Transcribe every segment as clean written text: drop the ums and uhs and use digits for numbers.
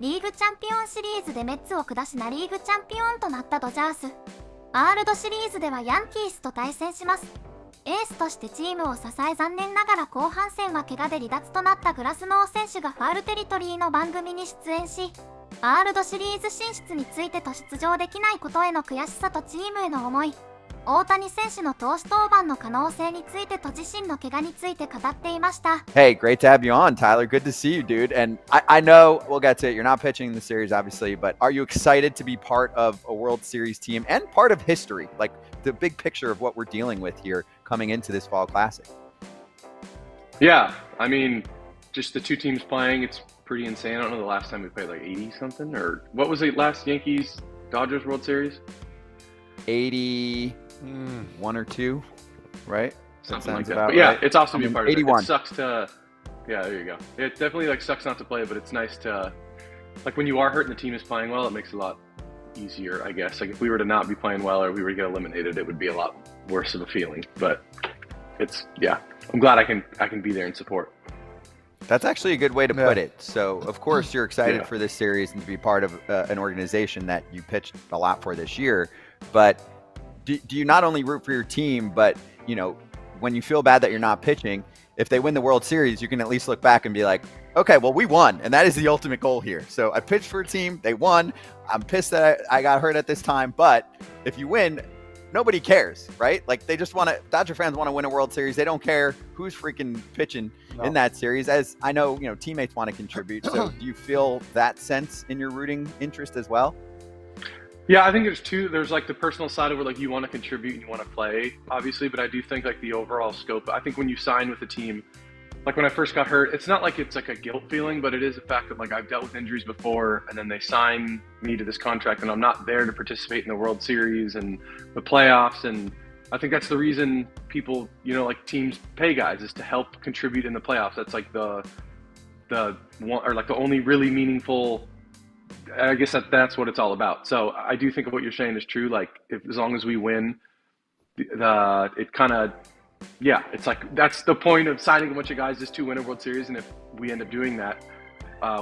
リーグチャンピオンシリーズでメッツを下しナリーグチャンピオンとなったドジャース。ワールドシリーズではヤンキースと対戦します。エースとしてチームを支え、残念ながら後半戦は怪我で離脱となったグラスノー選手がファールテリトリーの番組に出演し、ワールドシリーズ進出についてと出場できないことへの悔しさとチームへの思い、大谷選手の投手登板の可能性についてと自身の怪我について語っていました。Hey, great to have you on, Tyler. Good to see you, dude. And I know we'll get to it. You're not pitching in the series, obviously, but are you excited to be part of a World Series team and part of history, like the big picture of what we're dealing with here coming into this Fall Classic? Yeah, I mean, just the two teams playing, it's pretty insane. I don't know the last time we played, like 80 something, or what was the last Yankees Dodgers World Series? 81 or 2, right? Something like that. But yeah, right. It's awesome to be a part 81. of it. It sucks to, yeah, there you go. It definitely like sucks not to play, but it's nice to, like when you are hurt and the team is playing well, it makes it a lot easier, I guess. Like if we were to not be playing well or we were to get eliminated, it would be a lot worse of a feeling. But it's, yeah, I'm glad I can be there and support. That's actually a good way to put it. So, of course, you're excited for this series and to be part of an organization that you pitched a lot for this year. But do you not only root for your team, but, you know, when you feel bad that you're not pitching, if they win the World Series, you can at least look back and be like, okay, well, we won. And that is the ultimate goal here. So I pitched for a team. They won. I'm pissed that I got hurt at this time. But if you win, nobody cares, right? Like they just want to, Dodger fans want to win a World Series. They don't care who's freaking pitching in that series. As I know, you know, teammates want to contribute. So do you feel that sense in your rooting interest as well? Yeah, I think there's like the personal side of where like you want to contribute and you want to play, obviously, but I do think like the overall scope, I think when you sign with a team, like when I first got hurt, it's not like it's like a guilt feeling, but it is a fact that like I've dealt with injuries before and then they sign me to this contract and I'm not there to participate in the World Series and the playoffs. And I think that's the reason people, you know, like teams pay guys is to help contribute in the playoffs. That's like the one, or like the only really meaningful, I guess that's what it's all about. So I do think of what you're saying is true. Like as long as we win, it kind of, yeah, it's like that's the point of signing a bunch of guys is to win a World Series. And if we end up doing that,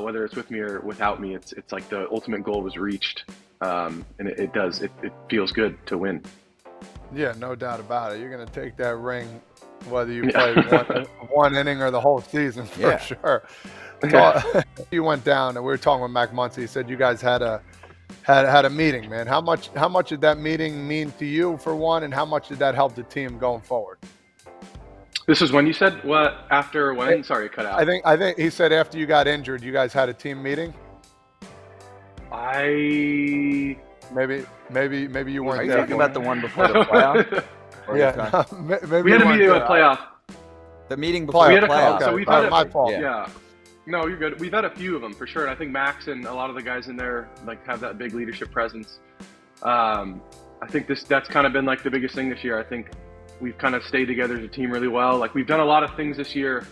whether it's with me or without me, it's like the ultimate goal was reached. And it feels good to win. Yeah, no doubt about it. You're going to take that ring, whether you play one inning or the whole season for sure. You went down, and we were talking with Mac Muncy. He said you guys had a meeting, man. How much did that meeting mean to you for one, and how much did that help the team going forward? This is when you said what after when? Sorry, it cut out. I think he said after you got injured, you guys had a team meeting. Maybe you weren't. Are you talking about the one before the playoff? Yeah, maybe we had a meeting with playoff. The meeting before we had the playoff. So we've had my fault. Yeah. No, you're good. We've had a few of them for sure. And I think Max and a lot of the guys in there like have that big leadership presence. I think that's kind of been like the biggest thing this year. I think we've kind of stayed together as a team really well. Like we've done a lot of things this year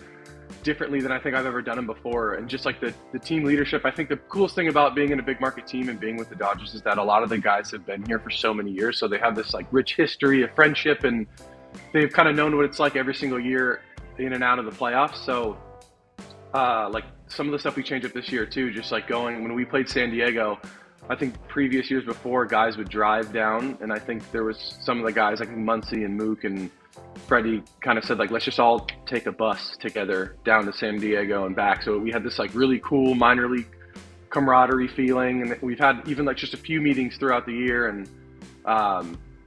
differently than I think I've ever done them before. And just like the team leadership, I think the coolest thing about being in a big market team and being with the Dodgers is that a lot of the guys have been here for so many years. So they have this like rich history of friendship and they've kind of known what it's like every single year in and out of the playoffs. So like some of the stuff we changed up this year too, just like going when we played San Diego, I think previous years before guys would drive down, and I think there was some of the guys like Muncy and Mook and Freddie kind of said like, let's just all take a bus together down to San Diego and back. So we had this like really cool minor league camaraderie feeling, and we've had even like just a few meetings throughout the year, and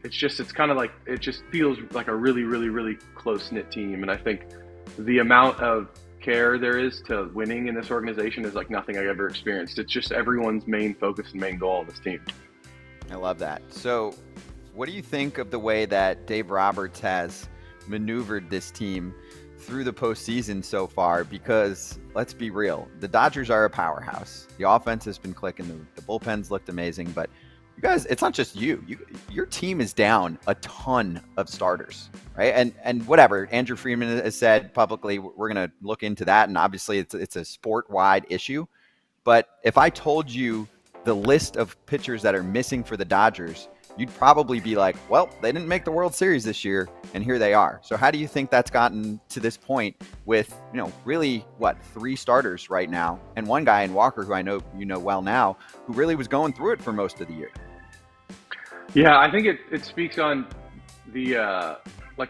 it's kind of like it just feels like a really, really, really close knit team. And I think the amount of care there is to winning in this organization is like nothing I've ever experienced. It's just everyone's main focus and main goal of this team. I love that. So what do you think of the way that Dave Roberts has maneuvered this team through the postseason so far? Because let's be real, the Dodgers are a powerhouse. The offense has been clicking. The bullpen's looked amazing, but you guys, it's not just your team is down a ton of starters, right? And whatever Andrew Friedman has said publicly, we're going to look into that. And obviously it's a sport-wide issue. But if I told you the list of pitchers that are missing for the Dodgers you'd probably be like, well, they didn't make the World Series this year, and here they are. So how do you think that's gotten to this point with, really, 3 starters right now, and one guy in Walker, who I know you know well now, who really was going through it for most of the year? Yeah, I think it speaks on the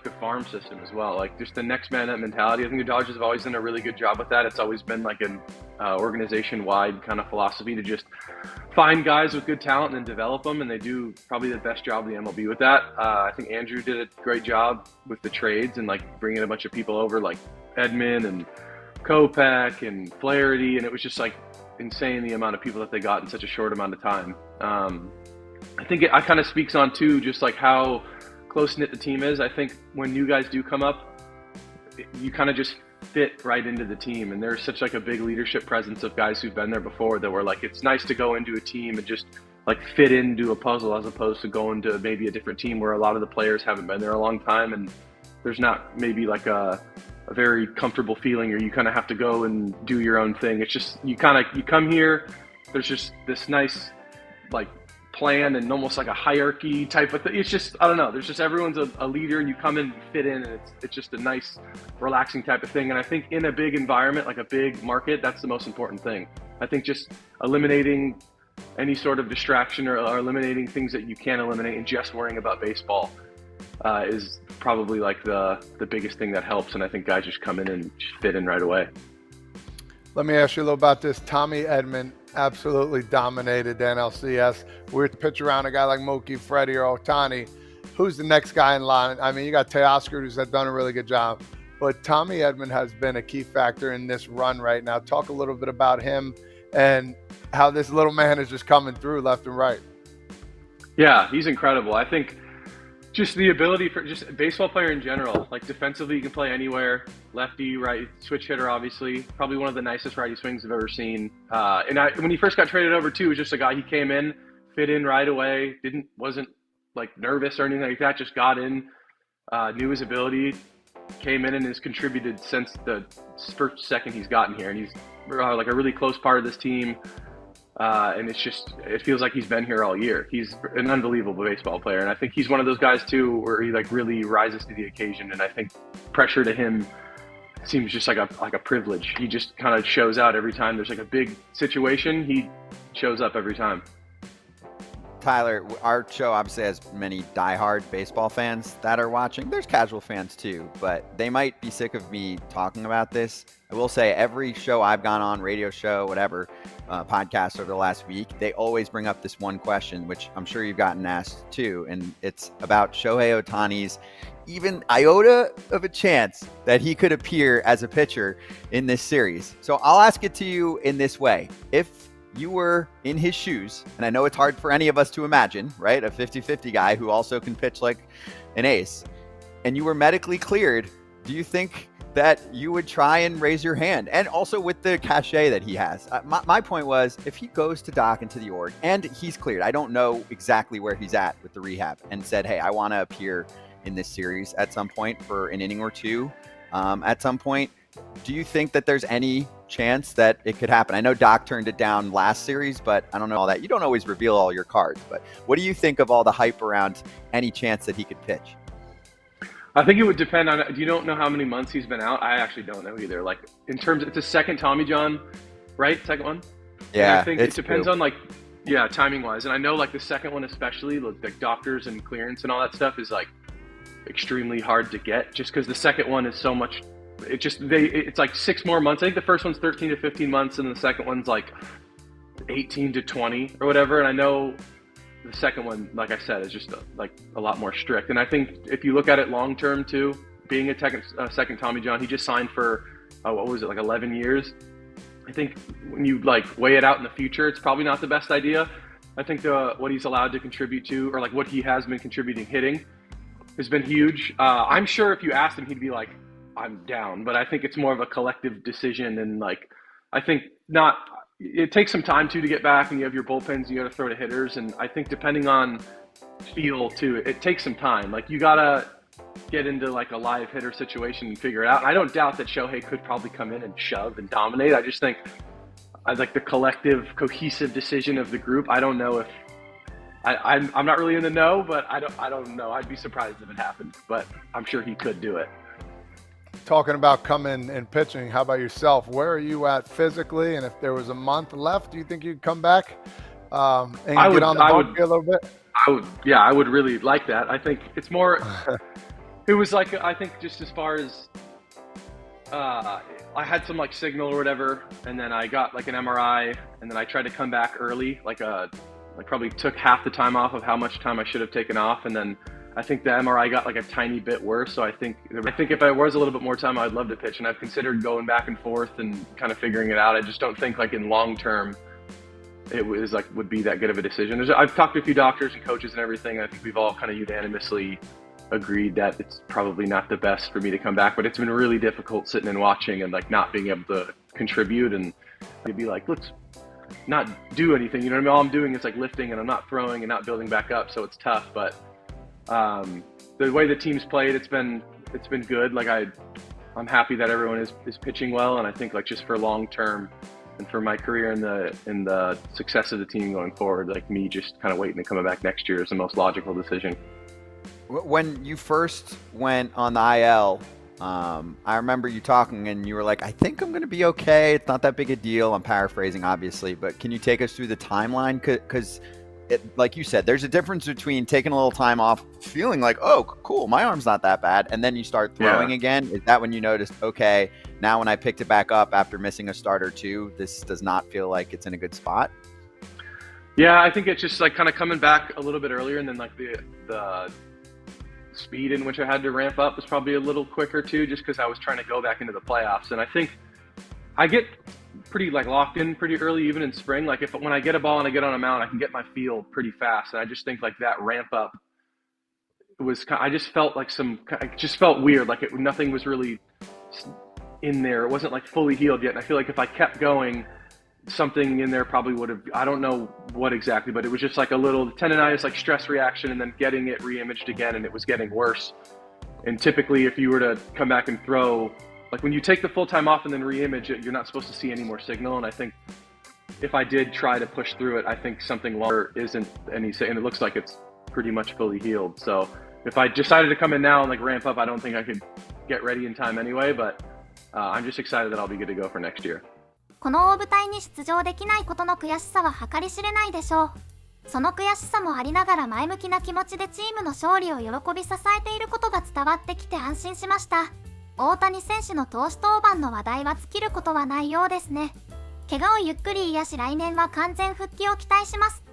the farm system as well, like just the next man up mentality. I think the Dodgers have always done a really good job with that. It's always been like an organization-wide kind of philosophy to just find guys with good talent and develop them, and they do probably the best job of the MLB with that. I think Andrew did a great job with the trades and like bringing a bunch of people over, like Edman and Kopech and Flaherty, and it was just like insane the amount of people that they got in such a short amount of time. I think it kind of speaks on too, just like how close-knit the team is. I think when new guys do come up, you kind of just fit right into the team, and there's such like a big leadership presence of guys who've been there before that were like, it's nice to go into a team and just like fit into a puzzle, as opposed to going to maybe a different team where a lot of the players haven't been there a long time and there's not maybe like a very comfortable feeling, or you kind of have to go and do your own thing. It's just you come here, there's just this nice like plan and almost like a hierarchy type of thing. It's just, I don't know, there's just everyone's a leader, and you come in and fit in, and it's just a nice relaxing type of thing. And I think in a big environment, like a big market, that's the most important thing. I think just eliminating any sort of distraction or eliminating things that you can't eliminate and just worrying about baseball is probably like the biggest thing that helps. And I think guys just come in and just fit in right away. Let me ask you a little about this. Tommy Edman absolutely dominated the NLCS. We're to pitch around a guy like Mookie, Freddie, or Ohtani. Who's the next guy in line? I mean, you got Teoscar, who's done a really good job. But Tommy Edman has been a key factor in this run right now. Talk a little bit about him and how this little man is just coming through left and right. Yeah, he's incredible. I think just the ability for just a baseball player in general, like defensively, you can play anywhere, lefty, right, switch hitter, obviously, probably one of the nicest righty swings I've ever seen. When he first got traded over too, he was just a guy, he came in, fit in right away, wasn't like nervous or anything like that, just got in, knew his ability, came in and has contributed since the first second he's gotten here. And he's like a really close part of this team. And it feels like he's been here all year. He's an unbelievable baseball player. And I think he's one of those guys too, where he like really rises to the occasion. And I think pressure to him seems just like a privilege. He just kind of shows out every time there's like a big situation. He shows up every time. Tyler, our show obviously has many diehard baseball fans that are watching. There's casual fans too, but they might be sick of me talking about this. I will say every show I've gone on, radio show, whatever, podcast over the last week, they always bring up this one question, which I'm sure you've gotten asked too, and it's about Shohei Ohtani's even iota of a chance that he could appear as a pitcher in this series. So I'll ask it to you in this way. If you were in his shoes, and I know it's hard for any of us to imagine, right? A 50-50 guy who also can pitch like an ace, and you were medically cleared, do you think that you would try and raise your hand? And also with the cachet that he has. My point was, if he goes to Doc into the org and he's cleared, I don't know exactly where he's at with the rehab, and said, hey, I want to appear in this series at some point for an inning or two at some point, do you think that there's any chance that it could happen? I know Doc turned it down last series, but I don't know all that. You don't always reveal all your cards, but what do you think of all the hype around any chance that he could pitch? I think it would depend on, you don't know how many months he's been out. I actually don't know either. Like in terms, it's a second Tommy John, right? Second one? Yeah. And I think it depends on like, yeah, timing wise. And I know like the second one, especially like doctors and clearance and all that stuff is like extremely hard to get, just because the second one is so much. It's like 6 more months. I think the first one's 13 to 15 months, and the second one's like 18 to 20 or whatever. And I know the second one, like I said, is just a lot more strict. And I think if you look at it long term too, being a second Tommy John, he just signed for what was it, like 11 years. I think when you like weigh it out in the future, it's probably not the best idea. I think what he's allowed to contribute to, or like what he has been contributing hitting, has been huge. I'm sure if you asked him, he'd be like, I'm down, but I think it's more of a collective decision. And like, I think it takes some time to get back, and you have your bullpens, you got to throw to hitters. And I think depending on feel too, it takes some time. Like you got to get into like a live hitter situation and figure it out. And I don't doubt that Shohei could probably come in and shove and dominate. I just think like the collective cohesive decision of the group. I don't know if I'm not really in the know, but I don't know. I'd be surprised if it happened, but I'm sure he could do it. Talking about coming and pitching, how about yourself? Where are you at physically? And if there was a month left, do you think you'd come back and get on the bump a little bit? I would really like that. I think it's more. It was like, I think just as far as I had some like signal or whatever, and then I got like an MRI, and then I tried to come back early, like probably took half the time off of how much time I should have taken off, and then I think the MRI got like a tiny bit worse. So I think if I was a little bit more time, I'd love to pitch, and I've considered going back and forth and kind of figuring it out. I just don't think like in long term it would be that good of a decision. I've talked to a few doctors and coaches and everything. I think we've all kind of unanimously agreed that it's probably not the best for me to come back, but it's been really difficult sitting and watching and like not being able to contribute and to be like, let's not do anything. You know what I mean? All I'm doing is like lifting, and I'm not throwing and not building back up. So it's tough, but the way the team's played, it's been good. Like I'm happy that everyone is pitching well, and I think like just for long term and for my career and the success of the team going forward, like me just kind of waiting and coming back next year is the most logical decision. When you first went on the IL, I remember you talking and you were like, I think I'm going to be okay. It's not that big a deal. I'm paraphrasing, obviously, but can you take us through the timeline? Because like you said, there's a difference between taking a little time off, feeling like, oh, cool, my arm's not that bad, and then you start throwing again. Is that when you noticed, okay, now when I picked it back up after missing a start or two, this does not feel like it's in a good spot? Yeah, I think it's just like kind of coming back a little bit earlier, and then like the speed in which I had to ramp up was probably a little quicker too, just because I was trying to go back into the playoffs. And I think I get pretty like locked in pretty early, even in spring. Like when I get a ball and I get on a mound, I can get my feel pretty fast. And I just think like that ramp up was, I just felt like it just felt weird. Like nothing was really in there. It wasn't like fully healed yet. And I feel like if I kept going, something in there probably would have, I don't know what exactly, but it was just like a little tendonitis, like stress reaction, and then getting it re-imaged again, and it was getting worse. And typically if you were to come back and throw, like when you take the full time off and then re-image it, you're not supposed to see any more signal. And I think if I did try to push through it, I think something longer isn't any, and it looks like it's pretty much fully healed. So if I decided to come in now and like ramp up, I don't think I could get ready in time anyway, but I'm just excited that I'll be good to go for next year. この大舞台に出場できないことの悔しさは計り知れないでしょう。その悔しさもありながら前向きな気持ちでチームの勝利を喜び支えていることが伝わってきて安心しました。大谷選手の投手登板の話題は尽きることはないようですね。怪我をゆっくり癒し来年は完全復帰を期待します。